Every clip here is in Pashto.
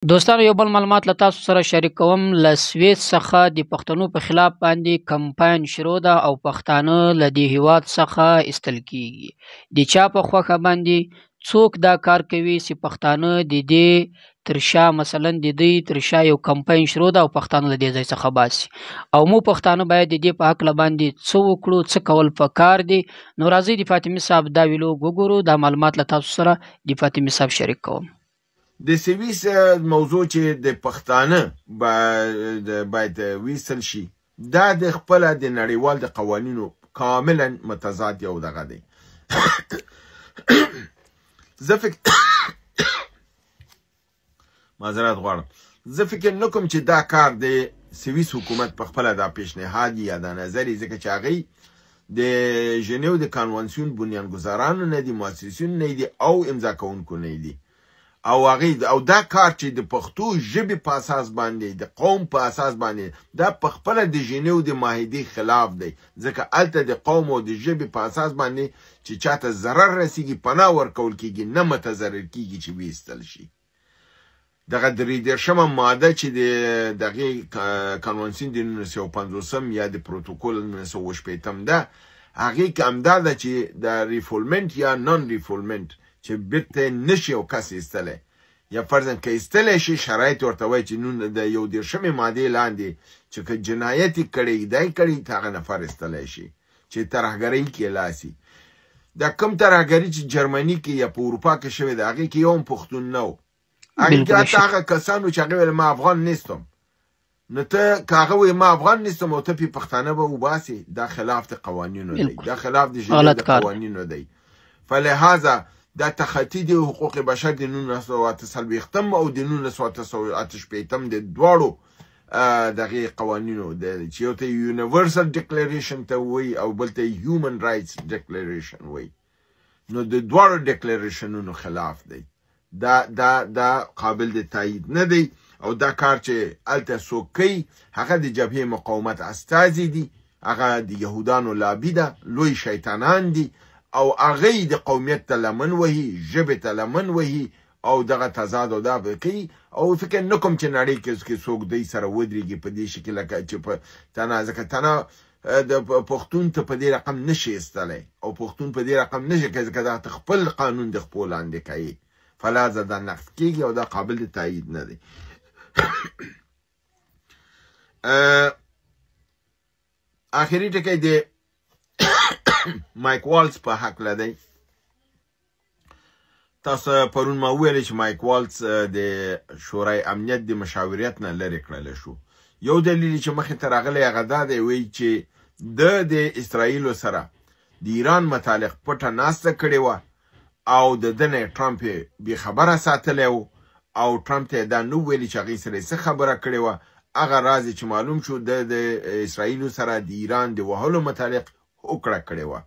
دوستانو یو بل معلومات له تاسو سره شریک کوم. له سویس څخه د پښتنو په خلاف باندې کمپاین شروع ده او پښتانه له دې هیواد څخه ایستل کیږي. د چا په خوښه باندې څوک دا کار کوي چې پښتانه د دې تر شا مثلا د دې تر شا یو کمپاین شروع ده او پښتانه له دې ځای څخه باسي او مو پښتانه باید د دې په حق باندې څه وکړو، څه کول پکار دي. نو راځي د فاطمه صاحب دا ویلو وګورو. دا معلومات له تاسو سره د فاطمه صاحب شریک کوم. د سویس موضوع چې د پښتانه باید ویستل شي، دا د خپل د نړیوال د قوانینو کاملا متضاد یو دغه دی. معذرت غواړم، زه فکر نه کوم چې دا کار د سویس حکومت په خپل دا پیشنهاد یا د نظر ځکه چې هغه د ژنیو د کنوانسیون بنیانګذارانو نه دي، مؤسسین نه دي او امضا کوونکو نه دي. او هغه او دا کار چې د پښتو ژبې په اساس باندې د قوم په اساس باندې دا په خپل د ژنیو د معاهدې خلاف دی، ځکه الته د قوم او د ژبې په اساس باندې چې چاته ضرر رسیږي پناه ورکول کیږي، نه متضرر کیږي چې ویستل شي. دغه درې ماده چې دغه کنوانسیون د 1950 یا د پروتوکول 1980 ده، هغه کې همدا ده چې د ریفولمنت یا نون ریفولمنت چې بیرته نشي او کس ایستلی یا فرضاً که ایستلی شي، شرایط ورته وایي چې نون د یو 10 مادې لاندې چې که جنایت یې کړی دی کړی هغه نفر ایستلی شي چې ترهګرۍ کې لاسي. دا کوم ترهګري چې جرمني کې یا په اروپا کې شوې ده، هغې کې یو هم پښتون نه و. هغه کسانو چې هغه ویل ما افغان نیستم، نو ته که هغه وایي ما افغان نیستم او ته پې پښتانه به وباسې، دا خلاف د قوانینو دی، دا خلاف د ژبې د قوانینو دی. فلهذا دا تخطی د حقوق بشر د 1948 او د 1988 د دواړو دغه قوانینو چې یو ته یونیورسل ډیکلیریشن ته وایي او بل ته هیومن رایټس ډیکلیریشن وایي، نو د دواړو ډیکلیریشنونو خلاف دی. دا قابل د تایید نه دی. او دا کار چې الته څوک کوي هغه د جبهه مقاومت استازي دي، هغه د یهودانو لابي ده، لوی شیطانان دي او هغه د قومیت ته لمن وهي، ژبې ته لمن وهي او دغه تضاد او دا کوي. او فکر نه کوم چې نړۍ کې څوک دی سره ودرېږي په دې شکل چې په تنه، ځکه تنه د پښتون ته په دې رقم نشي ایستلی او پښتون په دې رقم نشي کوي، ځکه دا خپل قانون د خپل لاندې کوي. فلازه دا نقد کیږي او دا قابل د تایید نه دی. آخري ټکی د مایک والز په حق لدی. تاسو پرون ما ویل چې مایک والز د شورای امنیت د مشاورت نه لرې کړل شو. یو دلیل چې مخې ته راغلی هغه دا دی، وایي چې د اسرائیلو سره د ایران متعلق پټه ناسته کړې وه او د ده نه ټرمپ بې خبره ساتلی و او ټرمپ ته دا نه ویلي چې هغې سره څه خبره کړې وه. هغه راز چې معلوم شو د اسرائیلو سره د ایران د وهلو متعلق وکړه کړې وه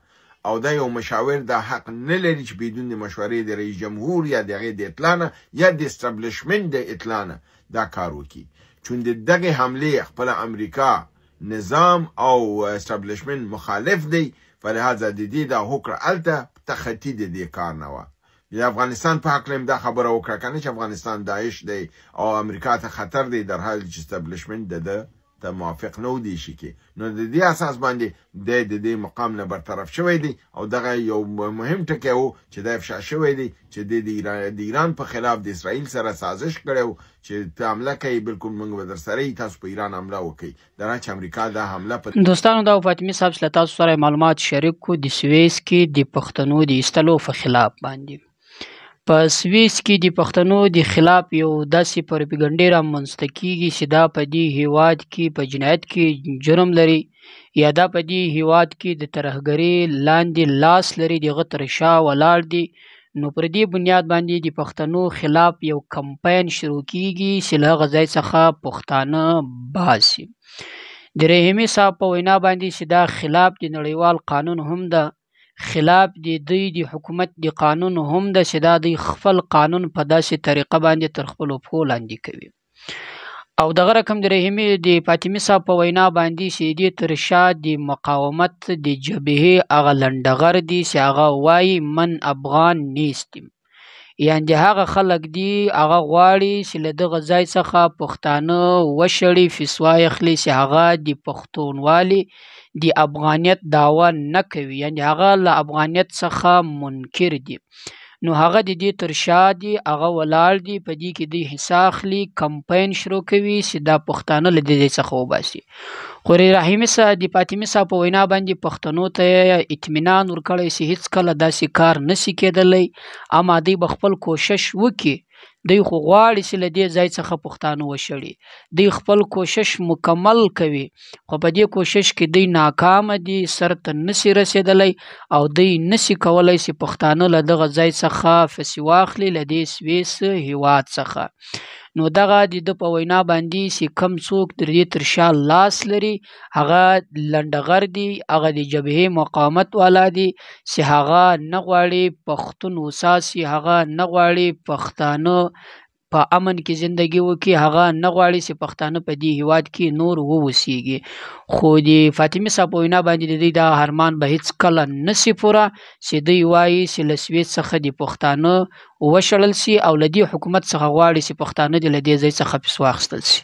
او دا یو مشاور دا حق نه لري چې بدون د مشورې د رئیس جمهور یا د هغې د اطلاع نه یا د اسټابلیشمنټ د اطلاع نه دا کار وکړي. چون د دغې حملې خپله امریکا نظام او اسټابلیشمنټ مخالف دی، فلهذا د دې دا هوکړه هلته تخطي د دې کار نه وه. د افغانستان په حق دا خبره وکړه کنه چې افغانستان داعش دی او امریکا ته خطر دی، در حال چې اسټابلیشمنټ د ته موافق نه ودی شي کې، نو د دې اساس باندې د دې مقام نه برطرف شوی دی. او دغه یو مهم ټکی و چې دا افشا شوی دی چې د ایران په خلاف د اسرائیل سره سازش کړی چې ته حمله کوي، بالکل موږ به در سره تاسو په ایران حمله وکړي، در چې امریکا دا حمله په دوستانو دا فاطمه صاحب له تاسو سره معلومات شریک کو د سویس کې د پښتنو د ایستلو په خلاف باندې. په سویس کې د پښتنو د خلاف یو داسې پروپاګاندا رامنځته کیږي چې دا په دې هیواد کې په جنایت کې جرم لري یا دا په دې هیواد کې د ترهګرۍ لاندې لاس لري، دغه تر شا ولاړ دي. نو پر دې بنیاد باندې د پښتنو خلاف یو کمپاین شروع کیږي چې له هغه ځای څخه پښتانه باسي. د رحیمي صاحب په وینا باندې چې دا خلاف د نړیوال قانون هم ده، خلاف د دوی د حکومت د قانون هم ده چې دا دوی خپل قانون په داسې طریقه باندې تر خپلو پښو لاندې کوي. او دغه رقم د رحیمي د فاطمه صاحب په وینا باندې چې دې تر شا د مقاومت د جبهې هغه لنډغر دي چې هغه وایي من افغان نیستیم، یعنې هغه خلک دي هغه غواړي چې له دغه ځای څخه پښتانه وشړي، فسوا یې اخلي چې هغه د پښتونوالي د افغانیت دعوه نه کوي، یعنې هغه له افغانیت څخه منکر دي. نو هغه د دې تر شا دي، هغه ولاړ دي، په دې کې دوی حصه اخلي، کمپاین شروع کوي چې دا پښتانه له دې څخه وباسي. خو رحیمي صاحب د فاطمي صاحب په وینا باندې پښتنو ته اطمینان ورکړی چې هیڅ کله داسې کار نشي کېدلی، اما دوی به خپل کوشش وکړي. دوی خو غواړي چې له دې ځای څخه پښتانه وشړي، دوی خپل کوشش مکمل کوي، خو په دې کوشش کې دوی ناکامه دي، سر ته نشي رسېدلی او دوی نشي کولی چې پښتانه له دغه ځای څخه فسي واخلي، له دې سویس هیواد څخه. نو دغه د ده په وینا باندې چې کم څوک د دې تر شا لاس لري هغه لنډغر دي، هغه د جبهې مقاومت والا دي چې هغه نه غواړي پښتون وساسي، هغه نه غواړي پښتانه په امن کې زندگی وکړي، هغه نه غواړي چې پښتانه په دې هیواد کې نور ووسیږي. خو د فاطمي صاحب په وینا باندې د دوی دا ارمان به هیڅ کله نشي پوره چې دوی وایي چې له سویس څخه د پښتانه وشړل سي او له دې حکومت څخه غواړي چې پښتانه د له دې ځای څخه فسوا اخیستل سي.